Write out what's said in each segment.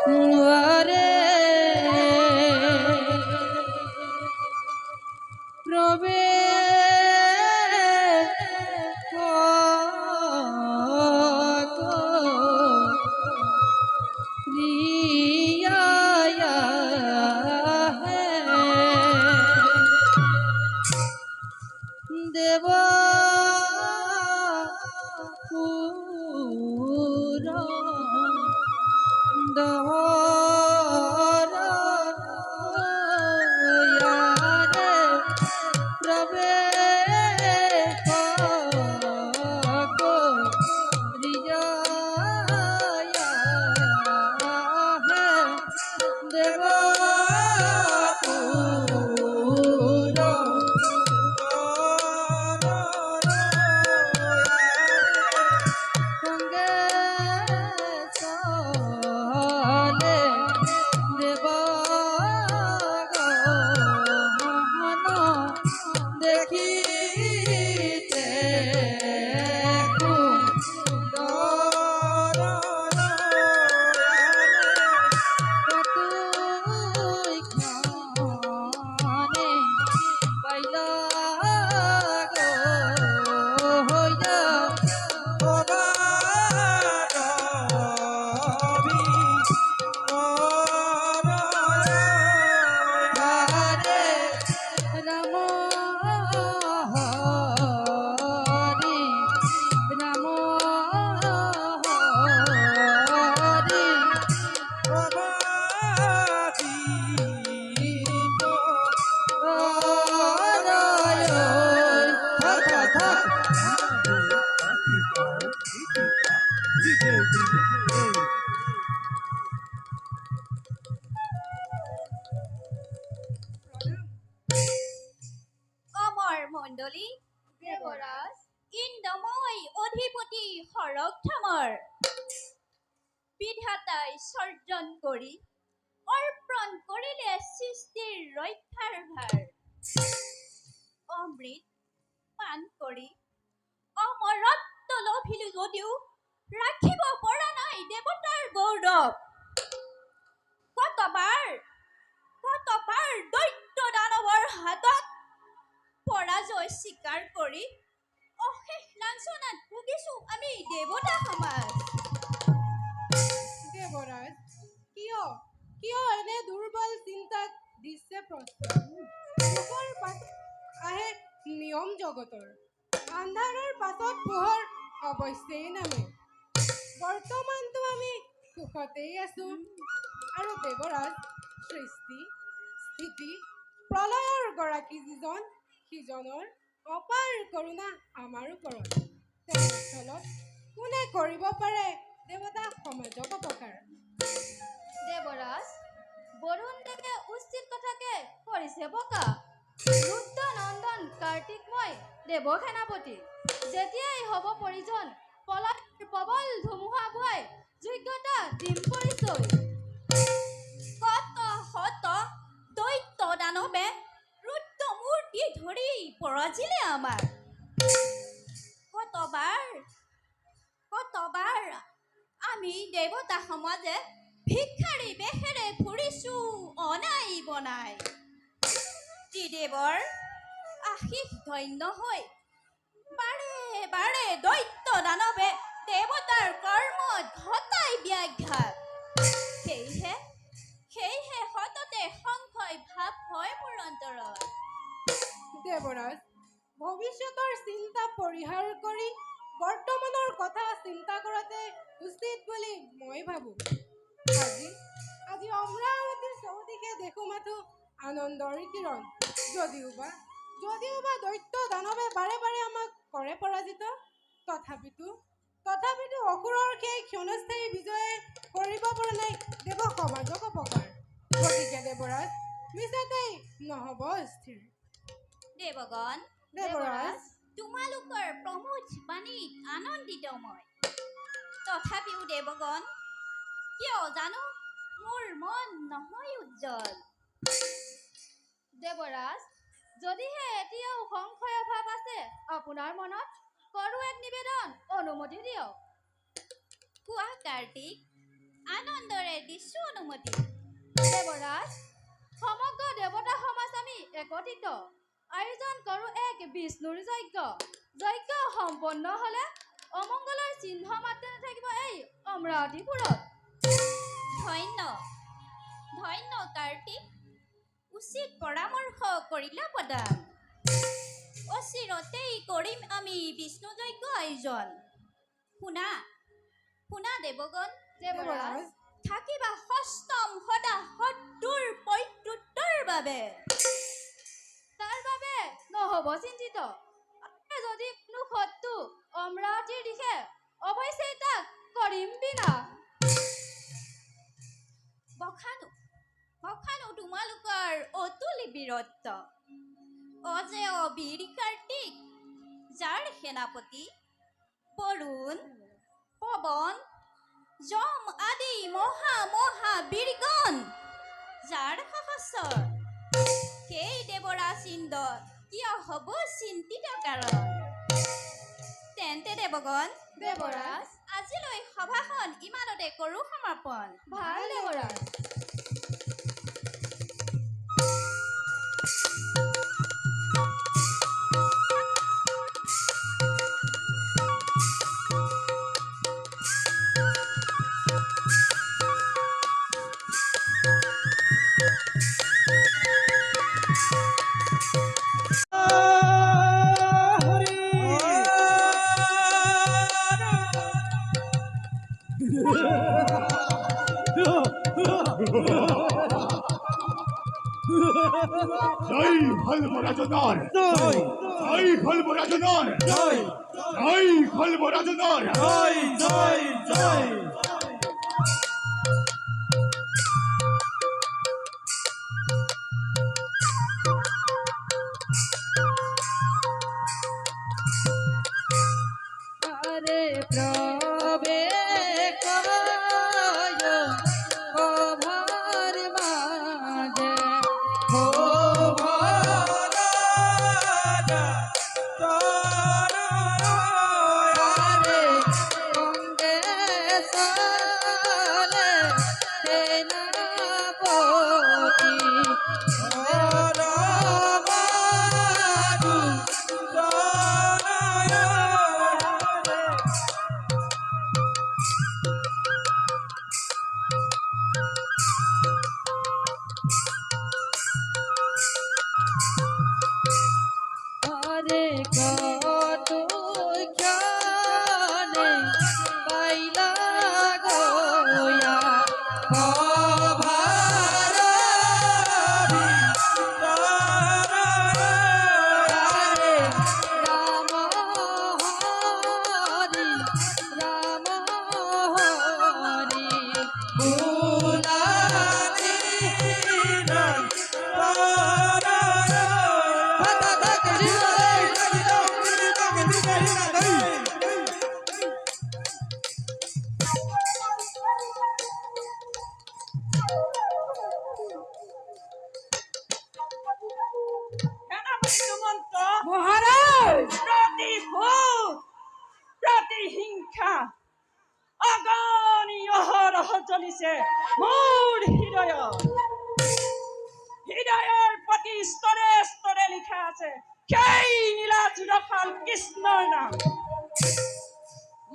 আৰে প্ৰবে দেব পুৰা দহৰাৰে প্ৰবে কো ৰিয়া দেব পুৰা অমৰ মণ্ডলী দেৱৰাজ ইন্দময় অধিপতি সৰগধামৰ বিধাতাই সৰ্জন কৰি অৰ্পণ কৰিলে সৃষ্টিৰ ৰক্ষাৰ ভাৰ অমৃত পান কৰি অমৰত্ব লভিলো যদিও ৰাখিব পৰা নাই দেৱতাৰ গৌৰৱ কতবাৰ দৈত্য দানৱৰ হাতত পৰাজয় স্বীকাৰ কৰি অশেষ লাঞ্ছনাত ভুগিছো আমি দেৱতা সমাজ দেৱৰাজ কিয় এনে দুৰ্বল চিন্তাত দিছে প্ৰশ্ন সুখৰ পাছত আহে নিয়ম জগতৰ আন্ধাৰৰ পাছত পোহৰ অৱশ্যেই নামে বৰ্তমানতো আমি সুখতেই আছো আৰু দেৱৰাজ সৃষ্টি স্থিতি প্ৰলয়ৰ গৰাকী যিজন সিজনৰ অপাৰ কৰোণা আমাৰ ওপৰত তেনেস্থলত কোনে কৰিব পাৰে দেৱতা সমাজক অপকাৰ দেৱৰাজ বৰুণ দেৱে উচিত কথাকে কৰিছে বকা ৰুদ্ৰ নন্দন কাৰ্তিকময় দেৱ সেনাপতি যেতিয়াই হ'ব প্ৰয়োজন প্ৰবল ধুমুহা বুৱাই যোগ্যতা দিম পৰিচয় কত শত দৈত্য দানৱে ৰুদ্ৰ মূৰ্তি ধৰি পৰাজিলে আমাৰ কতবাৰ আমি দেৱতা সমাজে ভিক্ষাৰী বেশেৰে ফুৰিছো অনাই বনাই ত্ৰিদেৱৰ আশীষ ধন্য হৈ বাৰে দৈত্য দানৱে দেৱতাৰ কৰ্মত ঘটাই ব্যাঘাত সেয়েহে সততে সংশয় ভাৱ হয় মোৰ অন্তৰত দেৱৰাজ ভৱিষ্যতৰ চিন্তা পৰিহাৰ কৰি বৰ্তমানৰ কথা চিন্তা কৰাতে উচিত বুলি মই ভাবোঁ আজি অমৰাৱতীৰ চৌদিশে দেখো মাথো আনন্দৰ কিৰণ যদিওবা দৈত্য দানৱে বাৰে বাৰে আমাক কৰে পৰাজিত তথাপিতো অসুৰৰ সেই ক্ষণস্থায়ী বিজয়ে কৰিব পৰা নাই দেৱ সমাজক অপকাৰ গতিকে দেৱৰাজ মিছাতেই নহ'ব স্থিৰ দেৱৰাজ তোমালোকৰ প্ৰমোদ বাণীত আনন্দিত মই তথাপিও দেৱগণ কিয় জানো মোৰ মন নহয় উজ্জ্বল দেৱৰাজ যদিহে এতিয়াও সংশয় ভাৱ আছে আপোনাৰ মনত কৰো এক নিবেদন অনুমতি দিয়ক কোৱা কাৰ্তিক আনন্দৰে দিছো অনুমতি। দেৱৰাজ, সমগ্ৰ দেৱতা সমাজ আমি একত্ৰিত আয়োজন কৰোঁ এক বিষ্ণুৰ যজ্ঞ। যজ্ঞ সম্পন্ন হ'লে অমংগলৰ চিহ্ন মাত্ৰ নাথাকিব এই অমৰাৱতীপুৰত। ধন্য ধন্য কাৰ্তিক, উচিত পৰামৰ্শ কৰিলা পদাম। অচিৰতেই কৰিম আমি বিষ্ণু যজ্ঞ আয়োজন। শুনা শুনা দেৱগণ, দেৱৰাজ, থাকিবা সষ্টম সদা শত্ৰুৰ প্ৰত্যুত্তৰ বাবে। তাৰ বাবে নহ'ব চিন্তিত। আমি যদি কোনো শত্ৰু অমৰাৱতীৰ দিশে অৱশ্যেই তাক কৰিম বিনা। বখানো তোমালোকৰ অতুলি বীৰত্ব। অজেয় বীৰ কাৰ্তিক, যাৰ সেনাপতি বৰুণ, পৱন, যম আদি মহা বীৰগণ, যাৰ সহস্ৰ, সেই দেৱৰাজ ইন্দ্ৰ কিয় হ'ব চিন্তিত কাৰণ। তেন্তে দেৱগণ, দেৱৰাজ, আজিলৈ সভাখন ইমানতে কৰোঁ সমাপন। ভাল দেৱৰাজ। জয় ভল্মরাজনার জয় জয় ভল্মরাজনার জয় জয় ভল্মরাজনার জয় জয় জয় আরে প্রবে কয় ওভার মাঝে আরে সঙ্গে চলে সেনাপতি আরে কত ক্ষণে পাইলা গয়া ভভার আরে রাম হরি রাম হরি ভুলালি মহারাজ, প্ৰতিভূত প্ৰতিহিংসা অগণি অহৰহ জ্বলিছে মোৰ হৃদয়ৰ প্ৰতি স্তৰে স্তৰে লিখা আছে সেই নীলাচূড়াখন কৃষ্ণৰ নাম।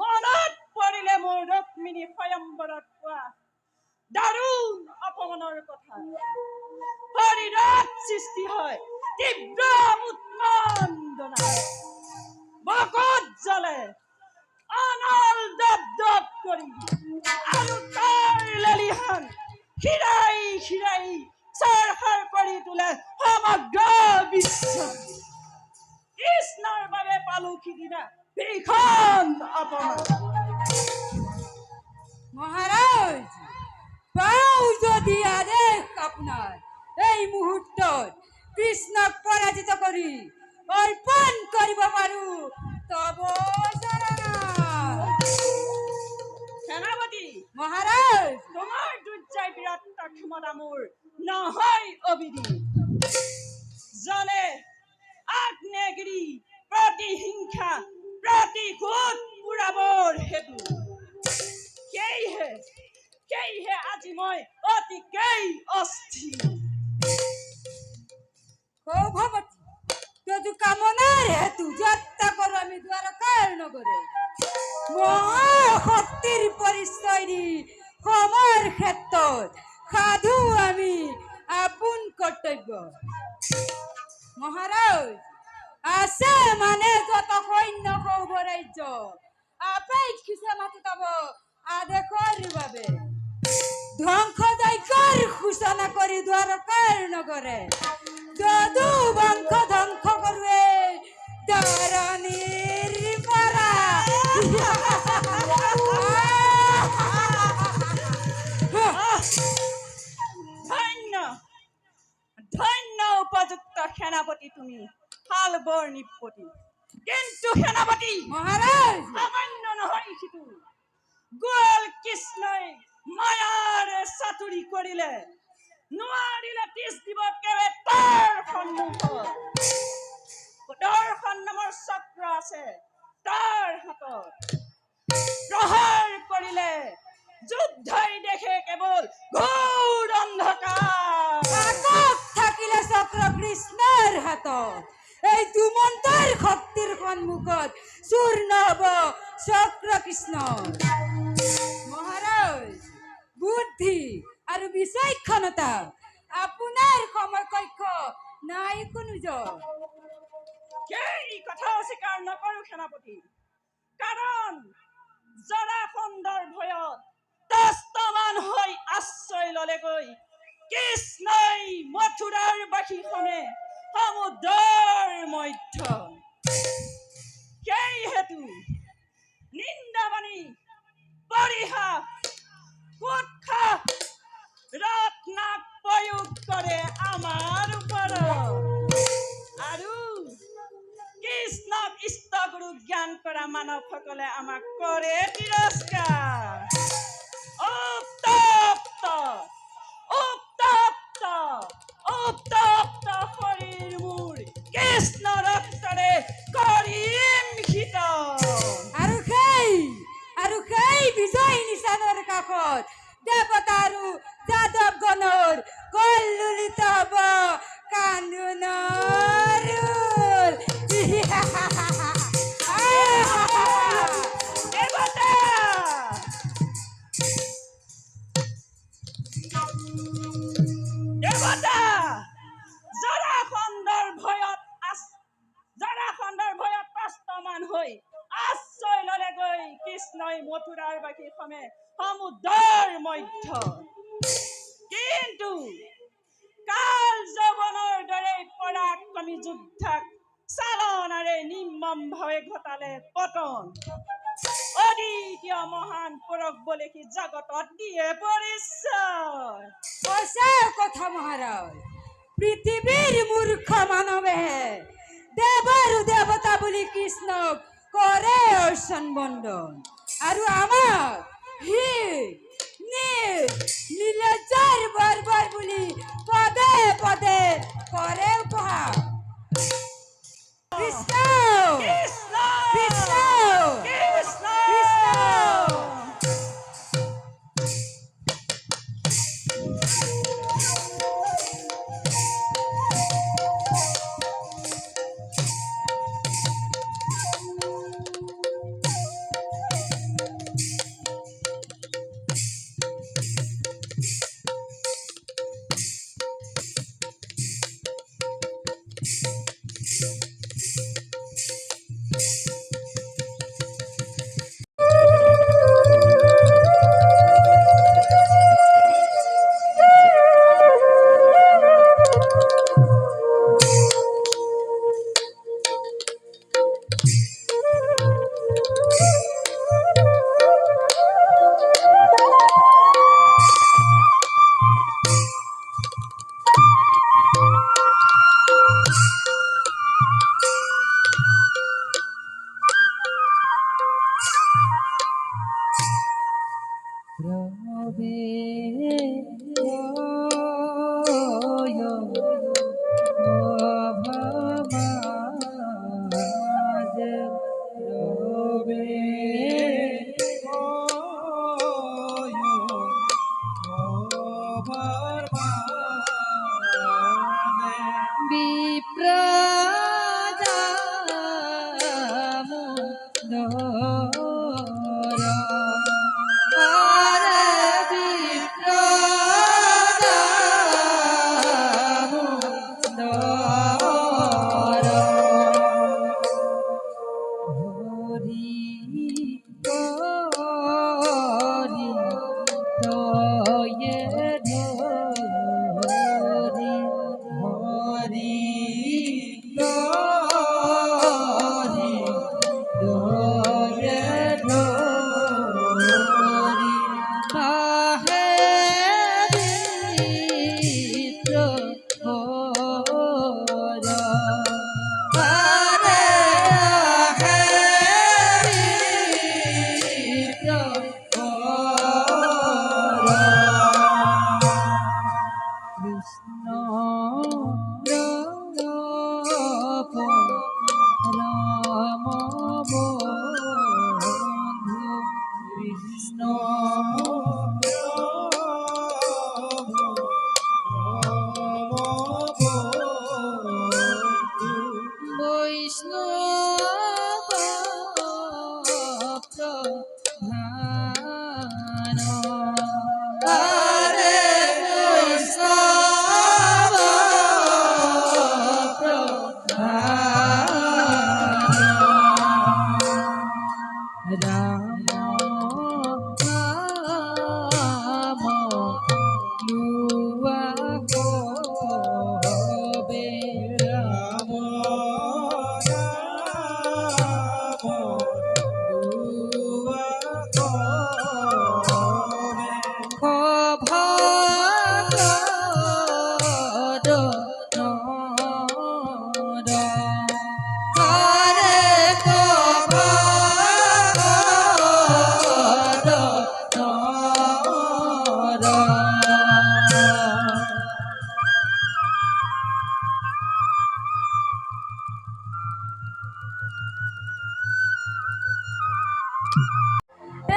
মনত পৰিলে মোৰ ৰুক্মিণী স্বয়ম্বৰত কোৱা দাৰুণ অপমানৰ কথা। শৰীৰত সৃষ্টি হয় তীব্ৰ উৎকণ্ঠনা, বকত জ্বলে অনল দপ দপ কৰি, আৰু তাৰ লেলিহান খিৰাই খিৰাই চৰখাৰ কৰি তোলে সমগ্ৰ বিশ্ব। কৃষ্ণৰ বাবে পালো সিদিনা ভীষণ অপমান। মহাৰাজ, পাও যদি আদেশ আপনাৰ এই মুহূৰ্তত কৃষ্ণক পৰাজিত কৰি অৰ্পণ কৰিব পাৰো তব সেনাপতি, মহাৰাজ, তোমাৰ দুৰ্জয় বীৰত্ব ক্ষমতা মোৰ নহয় অবিদিত। জলে আগ্নেয়গিৰি প্ৰতিহিংসা প্ৰতিশোধ পুৰাবৰ হেতু। সেয়েহে সেয়েহে আজি মই অতিকেই অস্থিৰ। ভগৱতী তু কামনাৰ হেতু যাত্ৰা কৰো আমি দ্বাৰকাৰ নগৰে মহাশক্তিৰ পৰিচয় দি সমৰ ক্ষেত্ৰত সাধু আমি আপোন কৰ্তব্য। মহাৰাজ আছে মানে যত সৈন্য সৌভ ৰাজ্য আপেক্ষিছে মাতি পাব আদেশৰ বাবে ধ্বংস যজ্ঞৰ সূচনা কৰি দ্বাৰকাৰ নগৰে যদু বংশ ধ্বংস কৰোৱে ধৰণীৰ পৰা ধন্য ধন্য উপযুক্ত সেনাপতি তুমি শালবৰ নিপতি, কিন্তু সেনাপতি মহাৰাজ সামান্য নহয় সিটো গোৱাল কৃষ্ণই মায়াৰে চাতুৰি কৰিলে নোৱাৰিলে তিজ দিব কেৰে তাৰ সন্মুখত দৰ্শন নামৰ চক্ৰ আছে তাৰ হাতত প্ৰহাৰ কৰিলে যুদ্ধই দেখে কেৱল ঘোৰ অন্ধকাৰ কাকক থাকিলে চক্ৰ কৃষ্ণৰ হাতত এই দুমন্তৰ শক্তিৰ সন্মুখত চূৰ্ণ হব চক্ৰ কৃষ্ণ। মহাৰাজ বুদ্ধি আৰু বিচক্ষণতা আপোনাৰ সময় কক্ষ নাই কোনো সেই কথা অস্বীকাৰ নকৰো সেনাপতি, কাৰণ জৰাসন্ধৰ ভয়ত তস্তমান হৈ আশ্ৰয় ললেগৈ কৃষ্ণই মথুৰাৰ বাসীখনে সমুদ্ৰৰ মধ্য। সেই হেতু নিন্দাবাণী পৰিহাস কুৎসাহ ৰত্নাক প্ৰয়োগ কৰে আমাৰ ওপৰত আৰু কৃষ্ণক ইষ্টগুৰু জ্ঞান কৰা মানৱসকলে আমাক কৰে তিৰস্কাৰ। উত্তপ্ত উত্তপ্ত উত্তপ্ত শৰীৰ মোৰ কৃষ্ণ ৰক্তৰে কৰিম শীতল। আৰু সেই বিজয় নিশানৰ কাষত দেৱতা আৰু যাদৱ গণৰ কল্লোলিত হব কান্দোনৰ দেৱতা দেৱতা জৰাসন্ধৰ ভয়ত তস্তমান হৈ আশ্ৰয় ললেগৈ কৃষ্ণই মথুৰাৰ বাসীখনে সমুদ্ৰৰ মধ্য। কিন্তু কাল যৌৱনৰ দৰে পৰাক্ৰমী যোদ্ধাক চালনাৰে নিৰ্মম ভাৱে ঘটালে পতন। অদ্বিতীয় মহান পুৰুষ বুলি সি জগতত দিয়ে পৰিচয়। সঁচা কথা মহাৰাজ, পৃথিৱীৰ মূৰ্খ মানৱেহে দেৱৰ দেৱতা বুলি কৃষ্ণক কৰে অৰ্চন বন্দন আৰু আমাক সি নীলজ্জাৰ বৰ্বৰ বুলি পদে পদে কৰে উপহাস। কৃষ্ণ কৃষ্ণ কৃষ্ণ কৃষ্ণ কৃষ্ণ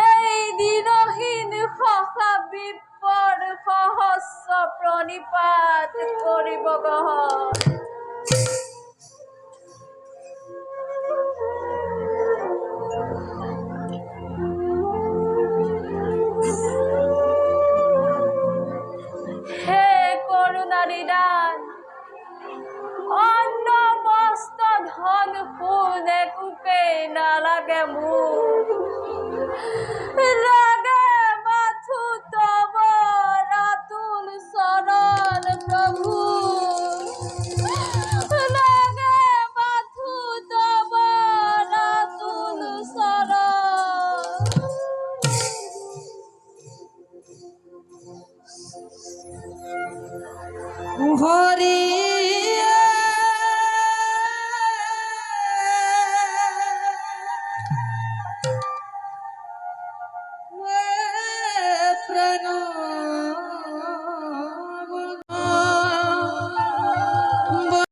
এই দিনহীন সহা বিপদ সহস্ৰ প্ৰণিপাত কৰিব গ্ৰহণ। হে কৰোণা নিদান, অন্ন বস্ত্ৰ ধন সোণ একোকেই নালাগে মোক, লাগে মাথো তব ৰাতুল চৰণ প্ৰভু, লাগে মাথো তব ৰাতুল চৰণ। হৰি